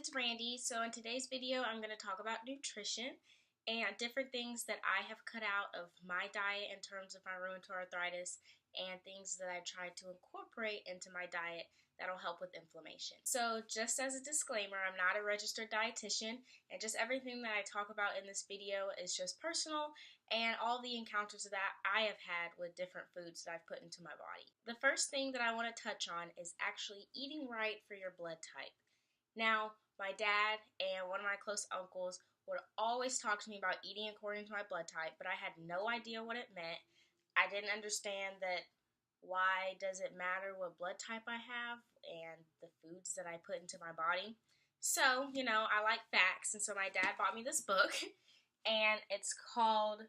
it's Randy. So in today's video, I'm going to talk about nutrition and different things that I have cut out of my diet in terms of my rheumatoid arthritis and things that I try to incorporate into my diet that'll help with inflammation. So just as a disclaimer, I'm not a registered dietitian, and just everything that I talk about in this video is just personal and all the encounters that I have had with different foods that I've put into my body. The first thing that I want to touch on is actually eating right for your blood type. Now, my dad and one of my close uncles would always talk to me about eating according to my blood type, but I had no idea what it meant. I didn't understand that why does it matter what blood type I have and the foods that I put into my body. So, I like facts, and so my dad bought me this book, and it's called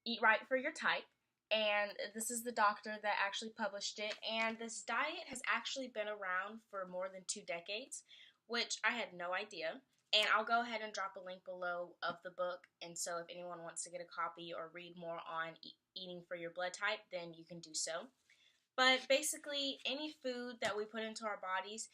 Eat Right for Your Type. And this is the doctor that actually published it, and this diet has actually been around for more than 2 decades, which I had no idea. And I'll go ahead and drop a link below of the book, and so if anyone wants to get a copy or read more on eating for your blood type, then you can do so. But basically, any food that we put into our bodies,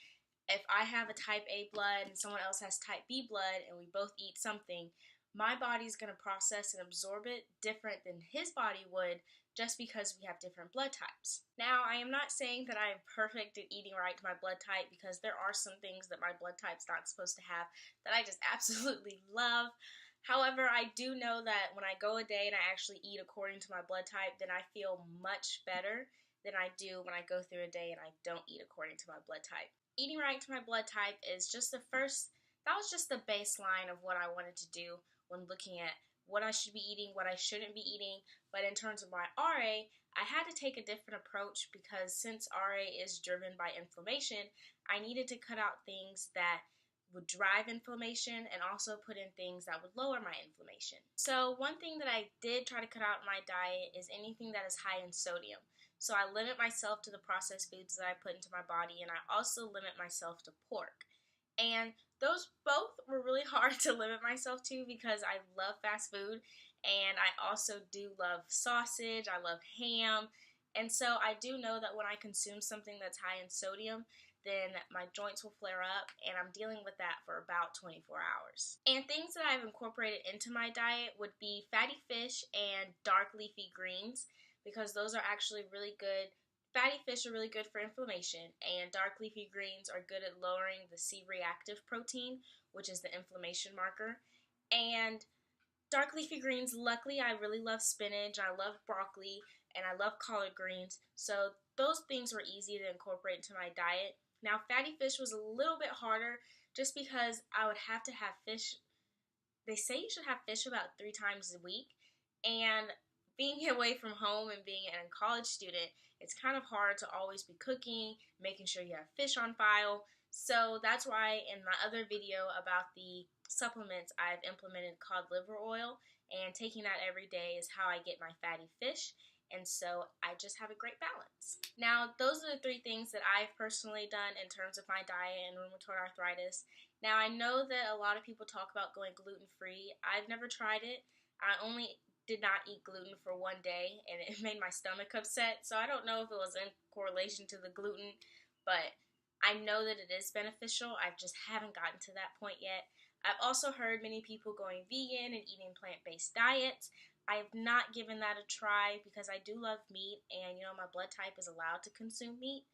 if I have a type A blood and someone else has type B blood and we both eat something, my body's going to process and absorb it different than his body would, just because we have different blood types. Now, I am not saying that I am perfect at eating right to my blood type, because there are some things that my blood type's not supposed to have that I just absolutely love. However, I do know that when I go a day and I actually eat according to my blood type, then I feel much better than I do when I go through a day and I don't eat according to my blood type. Eating right to my blood type is just that was just the baseline of what I wanted to do when looking at what I should be eating, what I shouldn't be eating. But in terms of my RA, I had to take a different approach, because since RA is driven by inflammation, I needed to cut out things that would drive inflammation and also put in things that would lower my inflammation. So one thing that I did try to cut out in my diet is anything that is high in sodium. So I limit myself to the processed foods that I put into my body, and I also limit myself to pork. And those both were really hard to limit myself to, because I love fast food, and I also do love sausage, I love ham, and so I do know that when I consume something that's high in sodium, then my joints will flare up, and I'm dealing with that for about 24 hours. And things that I've incorporated into my diet would be fatty fish and dark leafy greens, because those are actually really good. Fatty fish are really good for inflammation, and dark leafy greens are good at lowering the C-reactive protein, which is the inflammation marker. And dark leafy greens, luckily, I really love spinach, I love broccoli, and I love collard greens, so those things were easy to incorporate into my diet. Now, fatty fish was a little bit harder, just because I would have to have fish. They say you should have fish about 3 times a week, and being away from home and being a college student, it's kind of hard to always be cooking, making sure you have fish on file. So that's why in my other video about the supplements, I've implemented cod liver oil, and taking that every day is how I get my fatty fish. And so I just have a great balance. Now, those are the 3 things that I've personally done in terms of my diet and rheumatoid arthritis. Now, I know that a lot of people talk about going gluten-free. I've never tried it. I only did not eat gluten for 1 day, and it made my stomach upset, so I don't know if it was in correlation to the gluten, but I know that it is beneficial. I just haven't gotten to that point yet. I've also heard many people going vegan and eating plant-based diets. I have not given that a try, because I do love meat, and my blood type is allowed to consume meat.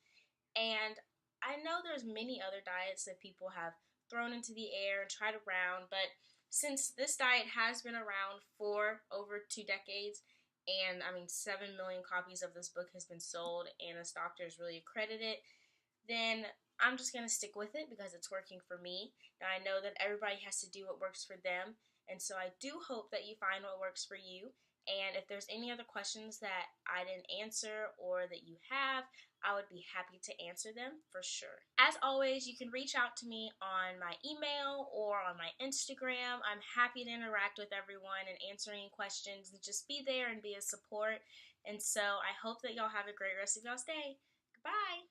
And I know there's many other diets that people have thrown into the air and tried around, but since this diet has been around for over 2 decades, and 7 million copies of this book has been sold, and this doctor is really accredited, then I'm just going to stick with it because it's working for me. Now, I know that everybody has to do what works for them, and so I do hope that you find what works for you. And if there's any other questions that I didn't answer or that you have, I would be happy to answer them for sure. As always, you can reach out to me on my email or on my Instagram. I'm happy to interact with everyone and answer any questions and just be there and be a support. And so I hope that y'all have a great rest of y'all's day. Goodbye.